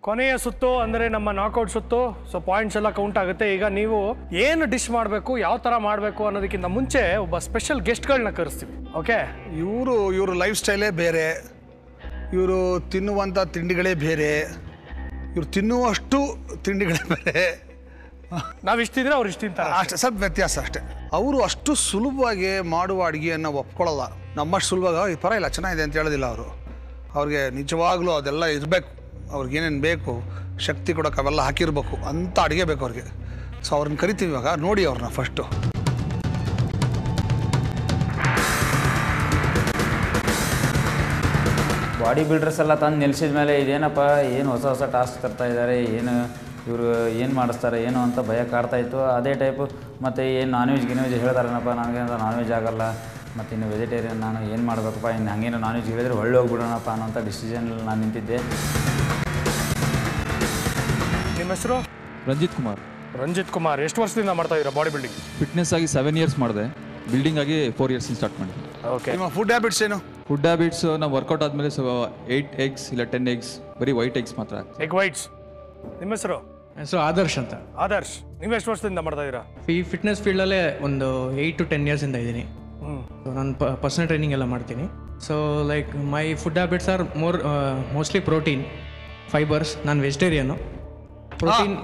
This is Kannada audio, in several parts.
ಕೊನೆಯ ಸುತ್ತು ಅಂದರೆ ನಮ್ಮ ನಾಕೌಟ್ ಸುತ್ತು. ಸೊ ಪಾಯಿಂಟ್ಸ್ ಎಲ್ಲ ಕೌಂಟ್ ಆಗುತ್ತೆ. ಈಗ ನೀವು ಏನು ಡಿಶ್ ಮಾಡಬೇಕು, ಯಾವ ಥರ ಮಾಡಬೇಕು ಅನ್ನೋದಕ್ಕಿಂತ ಮುಂಚೆ ಒಬ್ಬ ಸ್ಪೆಷಲ್ ಗೆಸ್ಟ್ಗಳನ್ನ ಕರೆಸ್ತೀವಿ. ಓಕೆ, ಇವರು ಲೈಫ್ ಸ್ಟೈಲೇ ಬೇರೆ, ಇವರು ತಿನ್ನುವಂಥ ತಿಂಡಿಗಳೇ ಬೇರೆ, ಇವ್ರು ತಿನ್ನುವಷ್ಟು ತಿಂಡಿಗಳೇ ಬೇರೆ. ನಾವು ಇಷ್ಟ ತಿಂದರೆ ಅವ್ರು ಇಷ್ಟ ತಿಂತಾರೆ ಅಷ್ಟೇ, ಸ್ವಲ್ಪ ವ್ಯತ್ಯಾಸ ಅಷ್ಟೇ. ಅವರು ಅಷ್ಟು ಸುಲಭವಾಗಿ ಮಾಡುವ ಅಡುಗೆಯನ್ನು ಒಪ್ಕೊಳ್ಳಲ್ಲ. ನಮ್ಮಷ್ಟು ಸುಲಭವಾಗಿ ಪರವಾಗಿಲ್ಲ ಚೆನ್ನಾಗಿದೆ ಅಂತ ಹೇಳೋದಿಲ್ಲ ಅವರು. ಅವ್ರಿಗೆ ನಿಜವಾಗ್ಲೂ ಅದೆಲ್ಲ ಇರಬೇಕು, ಅವ್ರಿಗೇನೇನು ಬೇಕು ಶಕ್ತಿ ಕೊಡೋಕೆ ಅವೆಲ್ಲ ಹಾಕಿರ್ಬೇಕು ಅಂತ ಅಡುಗೆ ಬೇಕು ಅವ್ರಿಗೆ. ಸೊ ಅವ್ರನ್ನ ಕರಿತೀವಿ ಇವಾಗ, ನೋಡಿ ಅವ್ರನ್ನ ಫಸ್ಟು. ಬಾಡಿ ಬಿಲ್ಡರ್ಸ್ ಎಲ್ಲ ತಂದು ನಿಲ್ಸಿದ ಮೇಲೆ ಇದೇನಪ್ಪ ಏನು ಹೊಸ ಹೊಸ ಟಾಸ್ಕ್ ತರ್ತಾ ಇದ್ದಾರೆ, ಏನು ಇವರು ಏನು ಮಾಡಿಸ್ತಾರೆ ಏನು ಅಂತ ಭಯ ಕಾಡ್ತಾಯಿತ್ತು. ಅದೇ ಟೈಪು ಮತ್ತು ಏನು ನಾನ್ ವೆಜ್ ಹೇಳ್ತಾರೇನಪ್ಪ, ನನಗೆ ನಾನ್ ವೆಜ್ ಆಗೋಲ್ಲ, ಮತ್ತು ಇನ್ನು ವೆಜಿಟೇರಿಯನ್ ನಾನು ಏನು ಮಾಡಬೇಕಪ್ಪ, ಇನ್ನು ಹಂಗೇನು ನಾನ್ ವೆಜ್ ಹೇಳಿದ್ರೆ ಒಳ್ಳೆ ಹೋಗ್ಬಿಡೋಣಪ್ಪ ಅನ್ನೋಂಥ ಡಿಸಿಷನಲ್ಲಿ ನಾನು ನಿಂತಿದ್ದೆ. ನಿಮ್ಮ ಹೆಸರು? ರಂಜಿತ್ ಕುಮಾರ್. ಎಷ್ಟು ವರ್ಷದಿಂದ ಮಾಡ್ತಾ ಇದ್ದೀರಾ ಬಾಡಿ ಬಿಲ್ಡಿಂಗ್? ಫಿಟ್ನೆಸ್ ಆಗಿ 7 years ಮಾಡಿದೆ, ಬಿಲ್ಡಿಂಗ್ ಆಗಿ 4 years ಸ್ಟಾರ್ಟ್ ಮಾಡಿದೆ. ಓಕೆ, ನಿಮ್ಮ ಫುಡ್ ಹ್ಯಾಬಿಟ್ಸ್ ಏನು? ಫುಡ್ ಹ್ಯಾಬಿಟ್ಸ್ ನಾವು ವರ್ಕೌಟ್ ಆದಮೇಲೆ 8 eggs ಇಲ್ಲ 10 eggs, ಬರೀ ವೈಟ್ ಎಗ್ಸ್ ಮಾತ್ರ. Egg whites. ನಿಮ್ಮ ಹೆಸರು? ಆದರ್ಶ್ ಅಂತ. ಆದರ್ಶ್, ನೀವು ಎಷ್ಟು ವರ್ಷದಿಂದ ಮಾಡ್ತಾ ಇದ್ದೀರಾ? ಈ ಫಿಟ್ನೆಸ್ ಫೀಲ್ಡಲ್ಲೇ ಒಂದು 8 to 10 years ಇಂದ ಇದ್ದೀನಿ. ನಾನು ಪರ್ಸನಲ್ ಟ್ರೈನಿಂಗ್ ಎಲ್ಲ ಮಾಡ್ತೀನಿ. So like my food habits are mostly protein, fibres. ನಾನು ವೆಜಿಟೇರಿಯನ್ನು. ಪ್ರೋಟೀನ್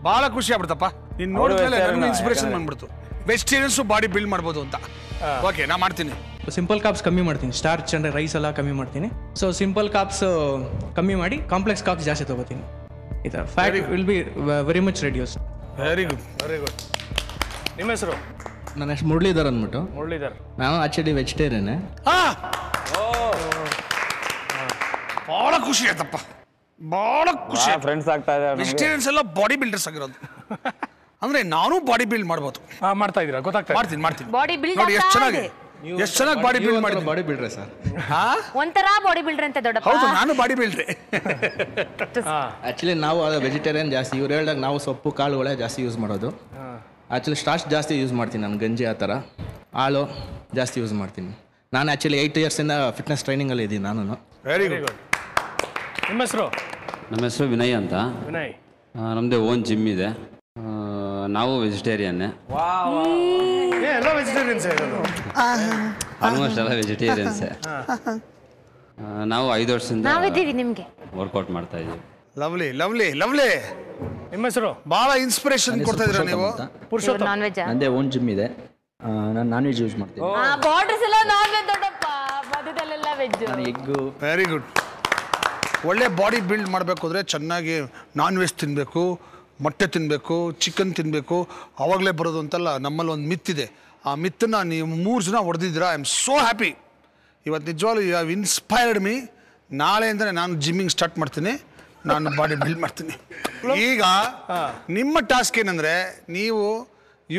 ಭಾಳ ಖುಷಿ ಆಗ್ಬಿಡ್ತಪ್ಪ ನೀನು ನೋಡಿದ್ಮೇಲೆ ನನಗೆ ಇನ್ಸ್ಪಿರೇಷನ್ ಬಂದ್ಬಿಡ್ತು. ವೆಜಿಟೇರಿಯನ್ಸು ಬಾಡಿ ಬಿಲ್ಡ್ ಮಾಡ್ಬೋದು ಅಂತ. ಓಕೆ, ನಾ ಮಾಡ್ತೀನಿ. ಸಿಂಪಲ್ ಕಾಪ್ಸ್ ಕಮ್ಮಿ ಮಾಡ್ತೀನಿ, ಸ್ಟಾರ್ಚ್ ಅಂದರೆ ರೈಸ್ ಎಲ್ಲ ಕಮ್ಮಿ ಮಾಡ್ತೀನಿ. ಸೊ ಸಿಂಪಲ್ ಕಾಪ್ಸ್ ಕಮ್ಮಿ ಮಾಡಿ ಕಾಂಪ್ಲೆಕ್ಸ್ ಕಾಪ್ಸ್ ಜಾಸ್ತಿ ತೊಗೋತೀನಿ. ಈ ಥರ fat will be very much reduce. Very good. ನಿಮ್ಮ ಹೆಸರು? ನನ್ನ ಹೆಸರು ಮುರಳೀಧರ್ ಅಂದ್ಬಿಟ್ಟು. ಮುರಳೀಧರ್. ನಾನು ಆಕ್ಚುಲಿ ವೆಜಿಟೇರಿಯನ್. ಭಾಳ ಖುಷಿ ಆಯ್ತಪ್ಪ, ಭಾಳ ಖುಷಿ. ಫ್ರೆಂಡ್ಸ್ ಆಗ್ತಾ ಇದ್ದಾರೆ. ವೆಜಿಟೇರಿಯನ್ಸ್ ಎಲ್ಲ ಬಾಡಿ ಬಿಲ್ಡರ್ಸ್ ಆಗಿರೋದು. ಅಂದ್ರೆ ನಾನು ಬಾಡಿ ಬಿಲ್ಡ್ ಮಾಡ್ಬೋದು. ಮಾಡ್ತಾ ಇದ್ದೀರಾ? ಗೊತ್ತಾಗ್ತಾ ಮಾಡ್ತೀನಿ. ಬಾಡಿ ಬಿಲ್ಡ್ ನೋಡಿ ಎಷ್ಟು ಚೆನ್ನಾಗಿ ಬಾಡಿ ಬಿಲ್ಡ್ ಮಾಡಿದ್ರು. ಬಾಡಿ ಬಿಲ್ಡ್ರೆ ಸರ್? ಒಂಥರ ಬಾಡಿ ಬಿಲ್ಡರ್ ಅಂತ ದೊಡ್ಡಪ್ಪ. ಹೌದು, ನಾನು ಬಾಡಿ ಬಿಲ್ಡ್ರೆ. ಆ್ಯಕ್ಚುಲಿ ನಾವು ವೆಜಿಟೇರಿಯನ್ ಜಾಸ್ತಿ. ಇವ್ರು ಹೇಳ್ದಾಗ ನಾವು ಸೊಪ್ಪು ಕಾಳುಗಳೇ ಜಾಸ್ತಿ ಯೂಸ್ ಮಾಡೋದು. ಆ್ಯಕ್ಚುಲಿ ಸ್ಟಾರ್ಚ್ ಜಾಸ್ತಿ ಯೂಸ್ ಮಾಡ್ತೀನಿ ನಾನು, ಗಂಜಿ ಆ ಥರ ಹಾಲು ಜಾಸ್ತಿ ಯೂಸ್ ಮಾಡ್ತೀನಿ. ನಾನು ಆ್ಯಕ್ಚುಲಿ 8 years ಫಿಟ್ನೆಸ್ ಟ್ರೈನಿಂಗಲ್ಲಿ ಇದ್ದೀನಿ ನಾನು. Very good. ನಿಮ್ಮ ಹೆಸರು? ನಮ್ಮ ಹೆಸರು ವಿನಯ್ ಅಂತ. ವಿನಯ್. ನಮ್ಮದೇ ಓನ್ ಜಿಮ್ ಇದೆ. ನಾವು ವೆಜಿಟೇರಿಯನ್ನೇ. ಎಲ್ಲ ವೆಜಿಟೇರಿಯನ್ಸ್ ಇರೋದು? ಆಲ್ಮೋಸ್ಟ್ ಎಲ್ಲ ವೆಜಿಟೇರಿಯನ್ಸೇ. ನಾವು 5 ವರ್ಷದಿಂದ ನಾವಿದ್ದೀವಿ ನಿಮಗೆ ವರ್ಕೌಟ್ ಮಾಡ್ತಾ ಇದ್ದೀವಿ. Lovely lovely lovely. ನಿಮ್ಮ ಹೆಸರು? ಭಾಳ ಇನ್ಸ್ಪಿರೇಷನ್ ಕೊಡ್ತಾ ಇದ್ದೀರಾ ನೀವು. ಪುರುಷೋತ್ತಮ. Non veg. ನಂದೇ ಓನ್ ಜಿಮ್ ಇದೆ, ನಾನು ನಾನ್ ವೆಜ್ ಯೂಸ್ ಮಾಡ್ತೀನಿ. ಬಾರ್ಡರ್ಸ್ ಎಲ್ಲ ನಾನ್ ವೆಜ್ ದೊಡ್ಡಪ್ಪ, ಮಧ್ಯದಲ್ಲೆಲ್ಲ ವೆಜ್. ಎಗ್ಗು. Very good. ಒಳ್ಳೆ ಬಾಡಿ ಬಿಲ್ಡ್ ಮಾಡಬೇಕು ಅಂದರೆ ಚೆನ್ನಾಗಿ ನಾನ್ ವೆಜ್ ತಿನ್ನಬೇಕು, ಮೊಟ್ಟೆ ತಿನ್ನಬೇಕು, ಚಿಕನ್ ತಿನ್ನಬೇಕು, ಆವಾಗಲೇ ಬರೋದು ಅಂತಲ್ಲ. ನಮ್ಮಲ್ಲಿ ಒಂದು ಮಿತ್ತಿದೆ. ಆ ಮಿತ್ತನ್ನು ನೀವು 3 ಜನ ಹೊಡೆದಿದ್ದೀರಾ. I am so happy. ಇವತ್ತು ನಿಜವಾಗ್ಲೂ ಯು ಹ್ಯಾವ್ ಇನ್ಸ್ಪೈರ್ಡ್ ಮೀ. ನಾಳೆಯಿಂದಲೇ ನಾನು ಜಿಮ್ಮಿಂಗ್ ಸ್ಟಾರ್ಟ್ ಮಾಡ್ತೀನಿ, ನಾನು ಬಾಡಿ ಬಿಲ್ಡ್ ಮಾಡ್ತೀನಿ. ಈಗ ನಿಮ್ಮ ಟಾಸ್ಕ್ ಏನಂದರೆ, ನೀವು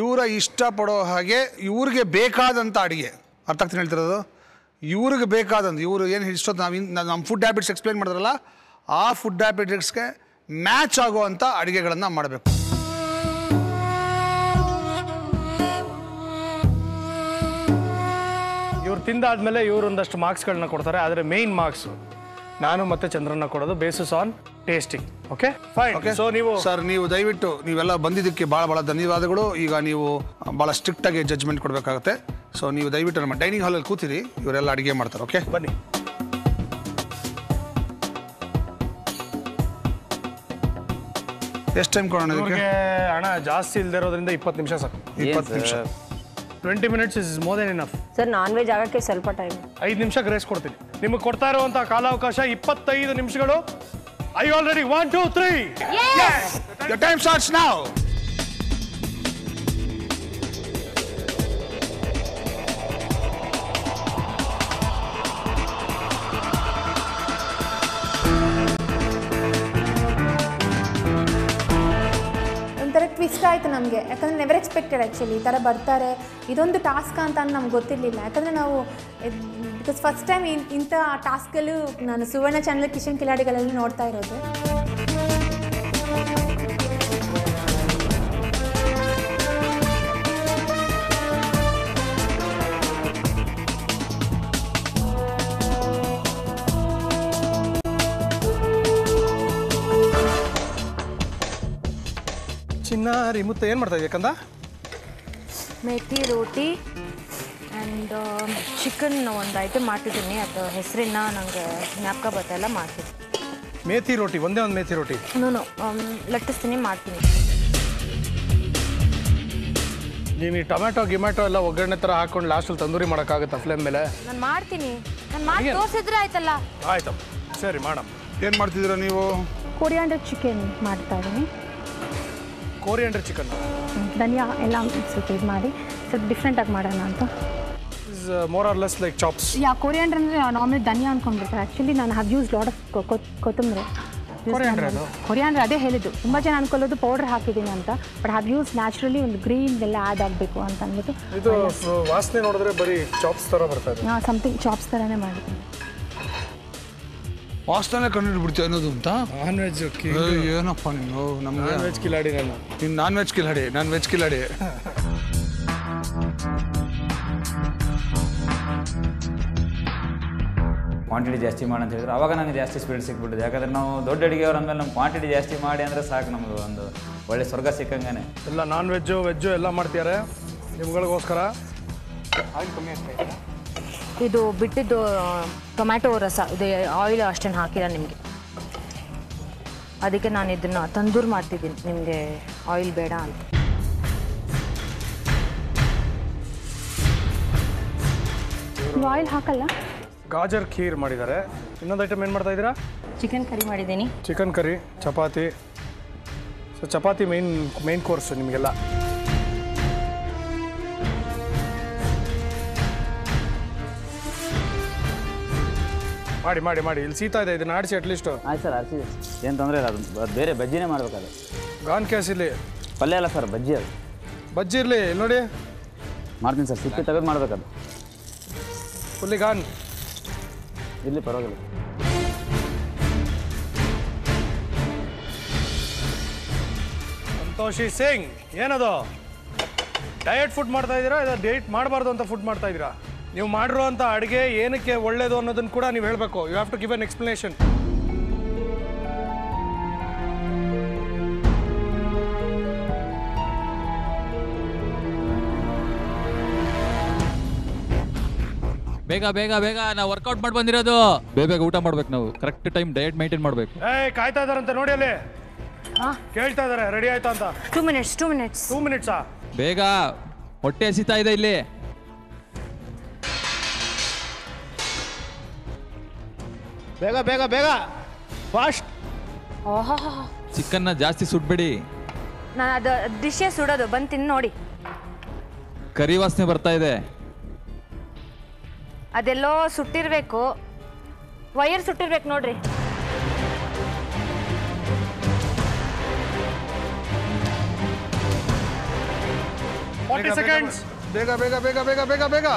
ಇವರ ಇಷ್ಟಪಡೋ ಹಾಗೆ ಇವ್ರಿಗೆ ಬೇಕಾದಂಥ ಅಡುಗೆ, ಅರ್ಥ ಆಗ್ತೀನಿ ಹೇಳ್ತಿರೋದು, ಇವ್ರಿಗೆ ಬೇಕಾದಂಥ ಇವರು ಏನು ಇಷ್ಟೊತ್ತು ನಮ್ಮ ಫುಡ್ ಹ್ಯಾಬಿಟ್ಸ್ ಎಕ್ಸ್ಪ್ಲೈನ್ ಮಾಡಿದ್ರಲ್ಲ, ಆ ಫುಡ್ ಹ್ಯಾಬಿಟ್ಸ್ಗೆ ಮ್ಯಾಚ್ ಆಗುವಂಥ ಅಡುಗೆಗಳನ್ನು ಮಾಡಬೇಕು. ಇವ್ರು ತಿಂದಾದ್ಮೇಲೆ ಇವರು ಒಂದಷ್ಟು ಮಾರ್ಕ್ಸ್ಗಳನ್ನ ಕೊಡ್ತಾರೆ. ಆದರೆ ಮೇನ್ ಮಾರ್ಕ್ಸು ನಾನು ಮತ್ತೆ ಚಂದ್ರನ್ನ ಕೊಡೋದು basis on tasting. Okay fine. Okay, so ನೀವು ಸರ್, ನೀವು ದಯವಿಟ್ಟು ನೀವೆಲ್ಲ ಬಂದಿದ್ದಕ್ಕೆ ಭಾಳ ಧನ್ಯವಾದಗಳು. ಈಗ ನೀವು ಭಾಳ ಸ್ಟ್ರಿಕ್ಟಾಗಿ ಜಡ್ಜ್ಮೆಂಟ್ ಕೊಡಬೇಕಾಗುತ್ತೆ. ಸೊ ನೀವು ದಯವಿಟ್ಟು ನಮ್ಮ ಡೈನಿಂಗ್ ಹಾಲಲ್ಲಿ ಕೂತಿರಿ, ಇವರೆಲ್ಲ ಅಡುಗೆ ಮಾಡ್ತಾರೆ. ಓಕೆ, ಬನ್ನಿ. ಎಷ್ಟು ಟೈಮ್ ಕೊಡೋಣ ಇದಕ್ಕೆ? ಹಣ ಜಾಸ್ತಿ ಇಲ್ಲದೆ ಇರೋದ್ರಿಂದ 20 ನಿಮಿಷ ಸಾಕು. 20 ನಿಮಿಷ. 20 minutes is more than enough. Sir, non veg ಆಗಕ್ಕೆ ಸ್ವಲ್ಪ ಟೈಮ್. 5 ನಿಮಿಷ ಗ್ರೇಸ್ ಕೊಡ್ತೀನಿ. ನಿಮಗೆ ಕೊಡ್ತಾ ಇರುವಂಥ ಕಾಲಾವಕಾಶ 25 ನಿಮಿಷಗಳು. I already 1 2 3. Yes! The time starts now. ಒಂಥರ ಟ್ವಿಸ್ಟ್ ಆಯಿತು ನಮಗೆ. ಯಾಕಂದರೆ ನೆವರ್ ಎಕ್ಸ್ಪೆಕ್ಟೆಡ್ ಆ್ಯಕ್ಚುಲಿ ಈ ಥರ ಬರ್ತಾರೆ, ಇದೊಂದು ಟಾಸ್ಕ್ ಅಂತ ನಮ್ಗೆ ಗೊತ್ತಿರಲಿಲ್ಲ. ಯಾಕಂದರೆ ನಾವು ಬಿಕಾಸ್ ಫಸ್ಟ್ ಟೈಮ್ ಇಂಥ ಟಾಸ್ಕಲ್ಲೂ ನಾನು ಸುವರ್ಣ ಚಾನಲ್ ಕಿಚನ್ ಕಿಲಾಡಿಗಳಲ್ಲಿ ನೋಡ್ತಾ ಇರೋದು. ಚಿನ್ನಾರಿ ಮುತ್ತ ಏನು ಮಾಡ್ತಾ ಇದೆಯಾ ಕಂದ? ಮೇಥಿ ರೋಟಿ ಆ್ಯಂಡ್ ಚಿಕನ್ ಒಂದು ಐಟಮ್ ಮಾಡ್ತಿದ್ದೀನಿ, ಅದು ಹೆಸರಿನ ನನಗೆ ಜ್ಞಾಪಕ ಬರ್ತಾಯಿಲ್ಲ, ಮಾಡ್ತೀನಿ. ಮೇಥಿ ರೋಟಿ, ಒಂದೇ ಒಂದು ಮೇಥಿ ರೋಟಿ? ನಾನು ಲಟ್ಟಿಸ್ತೀನಿ, ಮಾಡ್ತೀನಿ. ನೀನು ಈ ಟೊಮ್ಯಾಟೊ ಗಿಮ್ಯಾಟೊ ಎಲ್ಲ ಒಗ್ಗರಣೆ ಥರ ಹಾಕೊಂಡು ಲಾಸ್ಟಲ್ಲಿ ತಂದೂರಿ ಮಾಡೋಕ್ಕಾಗುತ್ತಾ ಫ್ಲೇಮ್ ಮೇಲೆ? ನಾನು ಮಾಡ್ತೀನಿ, ನಾನು ಮಾಡಿ ತೋರಿಸಿದ್ರೆ ಆಯ್ತಲ್ಲ. ಆಯ್ತಮ್ಮ, ಸರಿ ಮಾಡಮ್ಮ. ಏನು ಮಾಡ್ತಿದ್ದೀರಾ ನೀವು? ಕೊರಿಯಾಂಡರ್ ಚಿಕನ್ ಮಾಡ್ತಾ ಇದ್ದೀನಿ. ಕೋರಿಯಾಂಡರ್ ಚಿಕನ್, ಧನಿಯಾ ಎಲ್ಲ ಸ್ವಲ್ಪ ಇದು ಮಾಡಿ ಸ್ವಲ್ಪ ಡಿಫ್ರೆಂಟಾಗಿ ಮಾಡೋಣ ಅಂತ. Is more or less like chops. Coriander ಅಂದರೆ ನಾರ್ಮಲಿ ಧನಿಯಾ ಅಂದ್ಕೊಂಡ್ಬಿಡ್ತಾರೆ. ಆ್ಯಕ್ಚುಲಿ ನಾನು ಹ್ಯಾವ್ ಯೂಸ್ ಲಾಟ್ ಆಫ್ ಕೊತ್ತಂಬರಿ. ಕೊರಿಯಾಂಡರ್ ಅದೇ ಹೇಳಿದ್ದು, ತುಂಬ ಜನ ಅನ್ಕೊಳ್ಳೋದು ಪೌಡರ್ ಹಾಕಿದ್ದೀನಿ ಅಂತ, ಬಟ್ ಹ್ಯಾವ್ ಯೂಸ್ ನ್ಯಾಚುರಲಿ ಒಂದು ಗ್ರೀನ್ ಎಲ್ಲ ಆ್ಯಡ್ ಆಗಬೇಕು ಅಂತ ಅಂದ್ಬಿಟ್ಟು. ಇದು ವಾಸನೆ ನೋಡಿದ್ರೆ ಬರೀ ಚಾಪ್ಸ್ ಥರ ಬರ್ತಾ ಇದೆ. ಸಮಥಿಂಗ್ ಚಾಪ್ಸ್ ಥರನೇ ಮಾಡಿದ್ದೀನಿ. ವಾಸನೆ ಕಂಡುಹಿಡ್ಬಿಡ್ತೀವಿ ಅನ್ನೋದು ಅಂತ. ನಾನ್ ವೆಜ್ ಏನಪ್ಪ ನೀನು ನಮಗೆ ನಾನ್ ವೆಜ್ ಕಿಲಾಡಿ. ನಾನು ನೀನು ನಾನ್ ವೆಜ್ ಕಿಲಾಡಿ, ನಾನು ವೆಜ್ ಕಿಲಾಡಿ. ಕ್ವಾಂಟಿಟಿ ಜಾಸ್ತಿ ಮಾಡಿ ಅಂತ ಹೇಳಿದ್ರು, ಆವಾಗ ನನಗೆ ಜಾಸ್ತಿ ಸ್ಪೀಡ್ ಸಿಕ್ಬಿಟ್ಟಿದೆ. ಯಾಕಂದರೆ ನಾವು ದೊಡ್ಡ ಅಡುಗೆಯವ್ರು ಅಂದಮೇಲೆ ನಮ್ಮ ಕ್ವಾಂಟಿಟಿ ಜಾಸ್ತಿ ಮಾಡಿ ಅಂದರೆ ಸಾಕು, ನಮ್ಮದು ಒಂದು ಒಳ್ಳೆ ಸ್ವರ್ಗ ಸಿಕ್ಕಂಗೆ. ಎಲ್ಲ ನಾನ್ ವೆಜ್ಜು ವೆಜ್ಜು ಎಲ್ಲ ಮಾಡ್ತಿದ್ದಾರೆ ನಿಮ್ಗಳಿಗೋಸ್ಕರ. ಇದು ಬಿಟ್ಟಿದ್ದು ಟೊಮ್ಯಾಟೊ ರಸ, ಇದು ಆಯಿಲ್ ಅಷ್ಟೇನು ಹಾಕಿಲ್ಲ ನಿಮಗೆ, ಅದಕ್ಕೆ ನಾನು ಇದನ್ನು ತಂದೂರು ಮಾಡ್ತಿದ್ದೀನಿ, ನಿಮಗೆ ಆಯಿಲ್ ಬೇಡ ಅಂತ. ಆಯಿಲ್ ಹಾಕಲ್ಲ. ಗಾಜರ್ ಖೀರ್ ಮಾಡಿದ್ದಾರೆ. ಇನ್ನೊಂದು ಐಟಮ್ ಏನು ಮಾಡ್ತಾ ಇದ್ದೀರಾ? ಚಿಕನ್ ಕರಿ ಮಾಡಿದ್ದೀನಿ. Chicken curry, chapati. So chapati main course ನಿಮಗೆಲ್ಲ. ಮಾಡಿ ಮಾಡಿ ಮಾಡಿ, ಇಲ್ಲಿ ಸೀತಾ ಇದೆ, ಇದನ್ನ ಆಡಿಸಿ ಅಟ್ಲೀಸ್ಟು. ಆಯ್ತು ಸರ್, ಆರಿಸಿ, ಏನು ತೊಂದರೆ ಇಲ್ಲ. ಅದು ಬೇರೆ ಬಜ್ಜಿನೇ ಮಾಡ್ಬೇಕಾದ್ರೆ. ಗಾನ್ ಕ್ಯಾಸ್ ಇಲ್ಲಿ ಪಲ್ಯ ಅಲ್ಲ ಸರ್, ಬಜ್ಜಿ. ಅದು ಬಜ್ಜಿ ಇರಲಿ, ಇಲ್ಲಿ ನೋಡಿ ಮಾಡ್ತೀನಿ ಸರ್, ಸಿಪ್ಪೆ ತೆಗೆದು ಮಾಡ್ಬೇಕದು. ಫುಲ್ಲಿ ಗಾನ್ ಇಲ್ಲಿ ಪರವಾಗಿಲ್ಲ. ಸಂತೋಷಿ ಸಿಂಗ್, ಏನದು ಡಯಟ್ ಫುಡ್ ಮಾಡ್ತಾ ಇದ್ದೀರಾ? ಇದು ಡಯಟ್ ಮಾಡಬಾರ್ದು ಅಂತ ಫುಡ್ ಮಾಡ್ತಾ ಇದ್ದೀರಾ? ನೀವು ಮಾಡಿರುವಂಥ ಅಡುಗೆ ಏನಕ್ಕೆ ಒಳ್ಳೇದು ಅನ್ನೋದನ್ನು ಕೂಡ ನೀವು ಹೇಳಬೇಕು. You have to give an explanation. ಬೇಗ ಬೇಗ ಬೇಗ, ನಾವು ವರ್ಕೌಟ್ ಮಾಡಿ ಬಂದಿರೋದು. ಬೇಗ ಊಟ ಮಾಡ್ಬೇಕು ನಾವು, ಕರೆಕ್ಟ್ ಟೈಮ್ ಡಯಟ್ ಮೇಂಟೈನ್ ಮಾಡಬೇಕು. ಕಾಯ್ತಾ ಇದಾರಂತೆ ನೋಡಿ, ಅಲ್ಲಿ ಕೇಳ್ತಾ ಇದಾರೆ ರೆಡಿ ಆಯ್ತಾ ಅಂತ. 2 minutes 2 minutes 2 minutes ಬೇಗ, ಹೊಟ್ಟೆ ಹಸಿತಾ ಇದೆ ಇಲ್ಲಿ. ಬೇಗ ಬೇಗ ಬೇಗ, ಫಾಸ್ಟ್. ಓಹೋ, ಚಿಕನ್ನ ಜಾಸ್ತಿ ಸುಟ್ಬೇಡಿ. ನಾನು ಅದು ಡಿಶೇ ಸುಡೋದು, ಬಂದು ತಿನ್ನು ನೋಡಿ. ಕರಿ ವಾಸನೆ ಬರ್ತಾ ಇದೆ. ಅದೆಲ್ಲೋ ಸುಟ್ಟಿರ್ಬೇಕು, ವೈರ್ ಸುಟ್ಟಿರ್ಬೇಕು ನೋಡ್ರಿ. seconds. ಬೇಗ ಬೇಗ ಬೇಗ ಬೇಗ ಬೇಗ ಬೇಗ.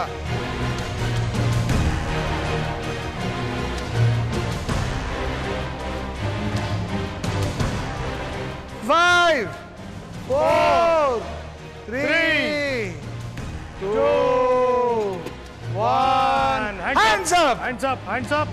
5 4 3 2 1. Hands up, hands up, hands up.